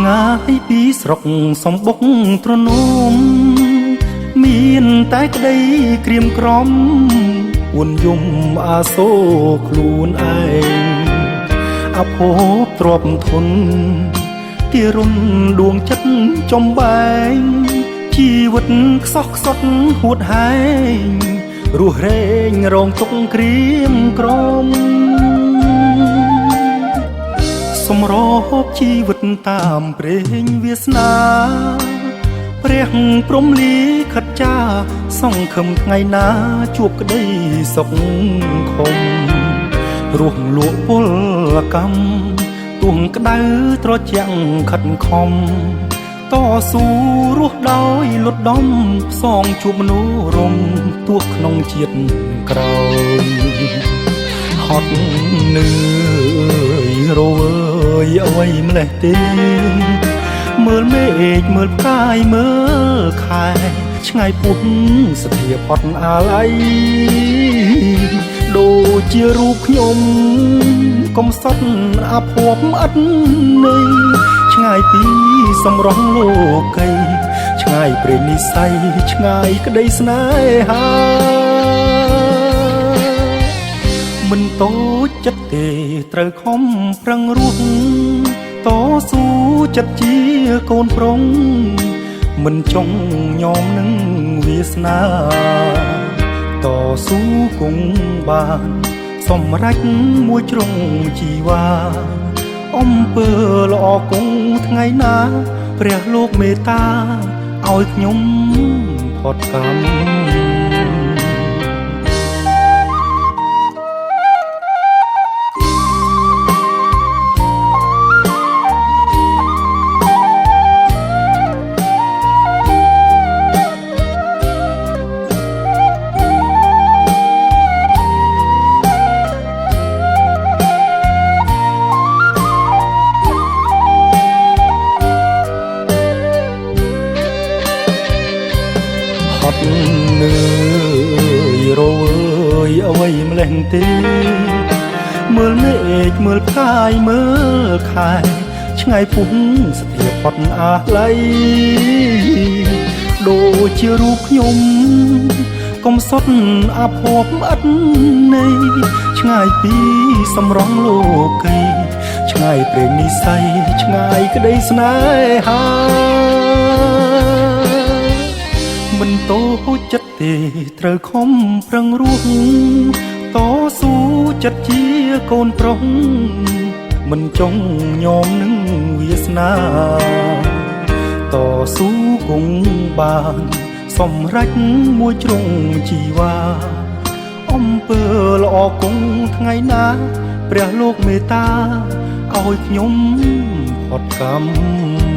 ឆ្ងាយពីស្រុកសំបុកទ្រនំមានតែក្តីក្រៀមក្រំអួនយំអាសូរខ្លួនឯងអភ័ព្វទ្របធនទារុណដួងចិត្តចំបែងជីវិតខ្សោះខ្សត់ហួតហែងរស់រែងរងទុកក្រៀមក្រំសម្របជីវិតតាមព្រេងវាសនាព្រះព្រំលីខិតចាសង្ឃឹមថ្ងៃណាជួបក្តីសុខខំរស់លក់ពលកម្មទួងក្តៅត្រជាក់ខិតខំតស៊ូរស់ដោយលុតដំផ្សងជួបមនុស្សរំទោះក្នុងជាតិក្រោយហត់នឿយរវើយអ្វីម្លេះទេមើលមេឃមើលផ្កាយមើលខែឆ្ងាយពុះសធាផុតអាឡ័យដូចជារូបខ្ញុំកំសត់អភ័ព្វឥតន័យឆ្ងាយពីសម្រស់លោកីឆ្ងាយព្រេងនិស័យឆ្ងាយក្តីស្នេហាមិនតូចចិត្តទេត្រូវខំប្រឹងរស់តស៊ូចិត្តជាកូនប្រុងមិនចង់ញោមនឹងវាសនាតស៊ូគង់បានសម្រេចមួយជ្រុងជីវ៉ាអំពើល្អគង់ថ្ងៃណាព្រះលោកមេត្តាឲ្យខ្ញុំផុតកម្មហត់នឿយរវើយអ្វីម្លេះទេមើលមេឃមើលផ្កាយមើលខែឆ្ងាយពុះសធាផុតអាឡ័យដូចជារូបខ្ញុំកំសត់អភ័ព្វឥតន័យឆ្ងាយពីសម្រស់លោកីឆ្ងាយព្រេងនិស័យឆ្ងាយក្តីស្នេហាមិនតូចចិត្តទេត្រូវខំប្រឹងរស់តស៊ូចិត្តជាកូនប្រុសមិនចង់ញោមនឹងវាសនាតស៊ូគង់បានសម្រេចមួយជ្រុងជីវ៉ាអំពើល្អគង់ថ្ងៃណាព្រះលោកមេត្តាឲ្យខ្ញុំផុតកម្ម